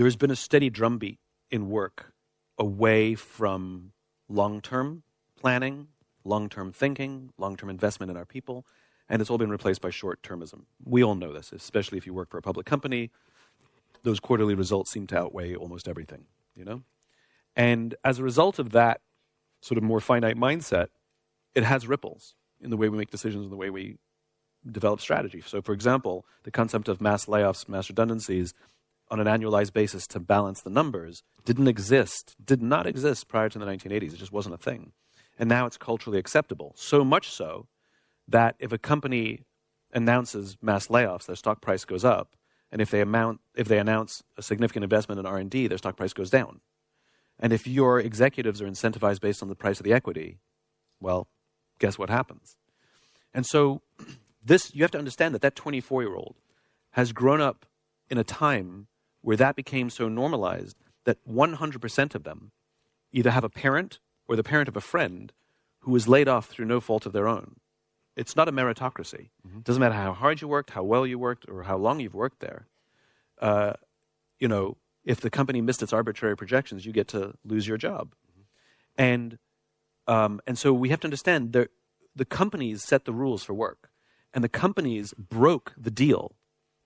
there's been a steady drumbeat in work away from long-term planning, long-term thinking, long-term investment in our people, and it's all been replaced by short-termism. We all know this, especially if you work for a public company. Those quarterly results seem to outweigh almost everything, you know? And as a result of that sort of more finite mindset, it has ripples in the way we make decisions and the way we develop strategy. So, for example, the concept of mass layoffs, mass redundancies on an annualized basis to balance the numbers did not exist prior to the 1980s. It just wasn't a thing. And now it's culturally acceptable. So much so that if a company announces mass layoffs, their stock price goes up. And if they announce a significant investment in R&D, their stock price goes down. And if your executives are incentivized based on the price of the equity, well, guess what happens? And so you have to understand that 24-year-old has grown up in a time where that became so normalized that 100% of them either have a parent or the parent of a friend who was laid off through no fault of their own. It's not a meritocracy. It doesn't matter how hard you worked, how well you worked, or how long you've worked there. If the company missed its arbitrary projections, you get to lose your job. And so we have to understand the companies set the rules for work. And the companies broke the deal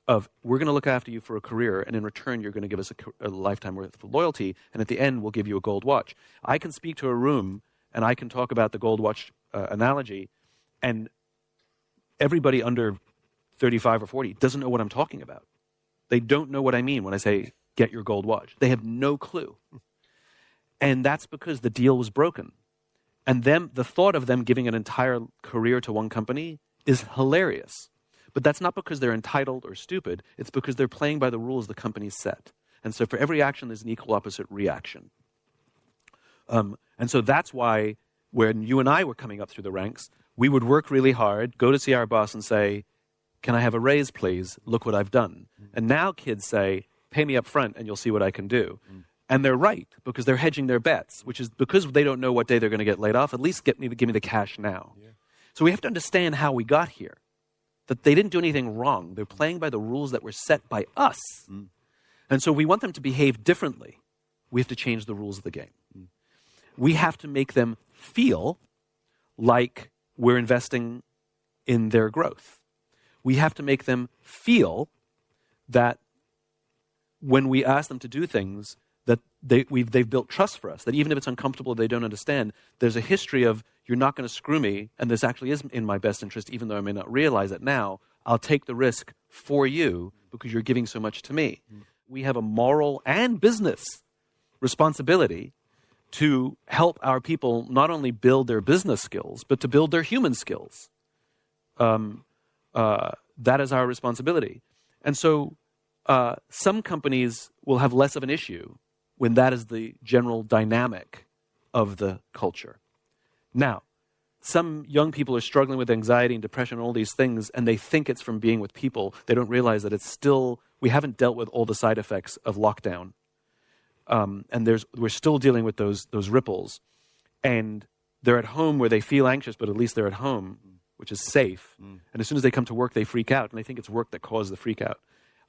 of, we're going to look after you for a career, and in return, you're going to give us a lifetime worth of loyalty, and at the end, we'll give you a gold watch. I can speak to a room, and I can talk about the gold watch analogy, and everybody under 35 or 40 doesn't know what I'm talking about. They don't know what I mean when I say, get your gold watch. They have no clue. And that's because the deal was broken. And the thought of them giving an entire career to one company is hilarious. But that's not because they're entitled or stupid. It's because they're playing by the rules the company set. And so for every action, there's an equal opposite reaction. And so that's why when you and I were coming up through the ranks, we would work really hard, go to see our boss and say, can I have a raise, please? Look what I've done. And now kids say, pay me up front and you'll see what I can do. And they're right, because they're hedging their bets, which is because they don't know what day they're going to get laid off, at least give me the cash now. Yeah. So we have to understand how we got here, that they didn't do anything wrong. They're playing by the rules that were set by us. And so we want them to behave differently. We have to change the rules of the game. We have to make them feel like we're investing in their growth. We have to make them feel that when we ask them to do things, that they've built trust for us, that even if it's uncomfortable, they don't understand, there's a history of, you're not going to screw me, and this actually is in my best interest, even though I may not realize it now. I'll take the risk for you because you're giving so much to me. We have a moral and business responsibility to help our people not only build their business skills, but to build their human skills. That is our responsibility. And so some companies will have less of an issue when that is the general dynamic of the culture. Now, some young people are struggling with anxiety and depression and all these things, and they think it's from being with people. They don't realize that it's still, we haven't dealt with all the side effects of lockdown. And we're still dealing with those ripples. And they're at home where they feel anxious, but at least they're at home, which is safe. And as soon as they come to work, they freak out, and they think it's work that caused the freak out.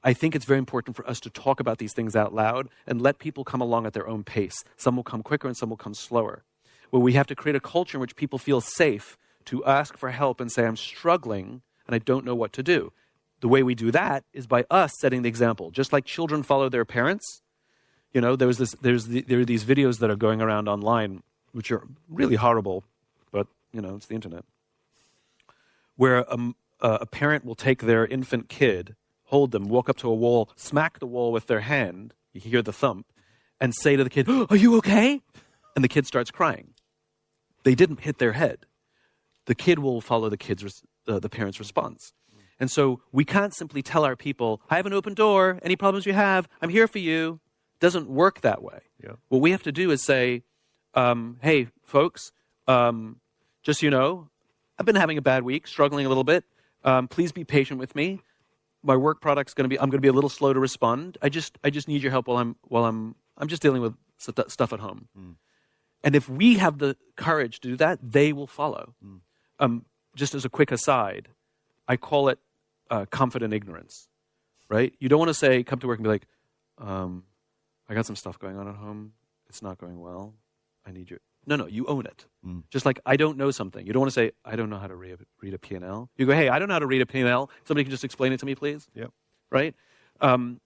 I think it's very important for us to talk about these things out loud and let people come along at their own pace. Some will come quicker and some will come slower. Where we have to create a culture in which people feel safe to ask for help and say, I'm struggling and I don't know what to do. The way we do that is by us setting the example. Just like children follow their parents, you know, there are these videos that are going around online, which are really horrible, but, you know, it's the internet, where a parent will take their infant kid, hold them, walk up to a wall, smack the wall with their hand, you hear the thump, and say to the kid, "Oh, are you okay?" And the kid starts crying. They didn't hit their head. The kid will follow the parent's response. And so we can't simply tell our people, I have an open door, any problems you have, I'm here for you. It doesn't work that way. Yeah. What we have to do is say, hey, folks, just so you know, I've been having a bad week, struggling a little bit. Please be patient with me. My work product's I'm going to be a little slow to respond. I just need your help while I'm just dealing with stuff at home. And if we have the courage to do that, they will follow. Just as a quick aside, I call it confident ignorance, right? You don't want to come to work and be like, I got some stuff going on at home. It's not going well. I need your... No, you own it. Just like I don't know something. You don't want to say, I don't know how to read a P&L. You go, hey, I don't know how to read a P&L. Somebody can just explain it to me, please? Yep. Right? And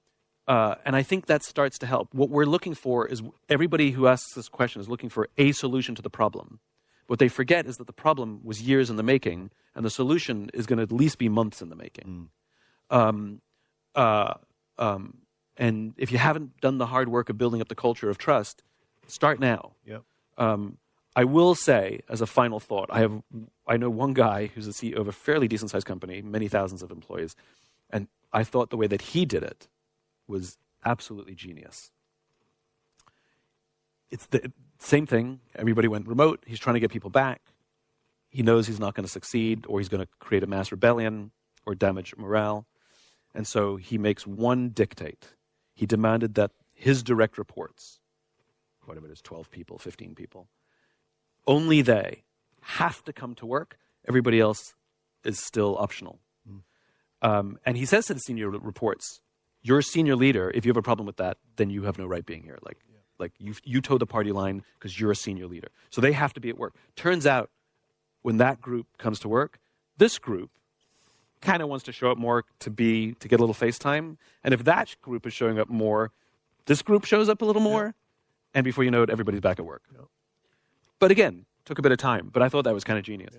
I think that starts to help. What we're looking for is everybody who asks this question is looking for a solution to the problem. What they forget is that the problem was years in the making, and the solution is going to at least be months in the making. And if you haven't done the hard work of building up the culture of trust, start now. Yep. I will say, as a final thought, I know one guy who's the CEO of a fairly decent-sized company, many thousands of employees, and I thought the way that he did it was absolutely genius. It's the same thing. Everybody went remote. He's trying to get people back. He knows he's not going to succeed, or he's going to create a mass rebellion or damage morale. And so he makes one dictate. He demanded that his direct reports, whatever it is, 12 people, 15 people, only they have to come to work. Everybody else is still optional. And he says to the senior reports, you're a senior leader. If you have a problem with that, then you have no right being here. Like you toe the party line because you're a senior leader. So they have to be at work. Turns out when that group comes to work, this group kind of wants to show up more to get a little face time. And if that group is showing up more, this group shows up a little more. And before you know it, everybody's back at work. But again, took a bit of time. But I thought that was kind of genius.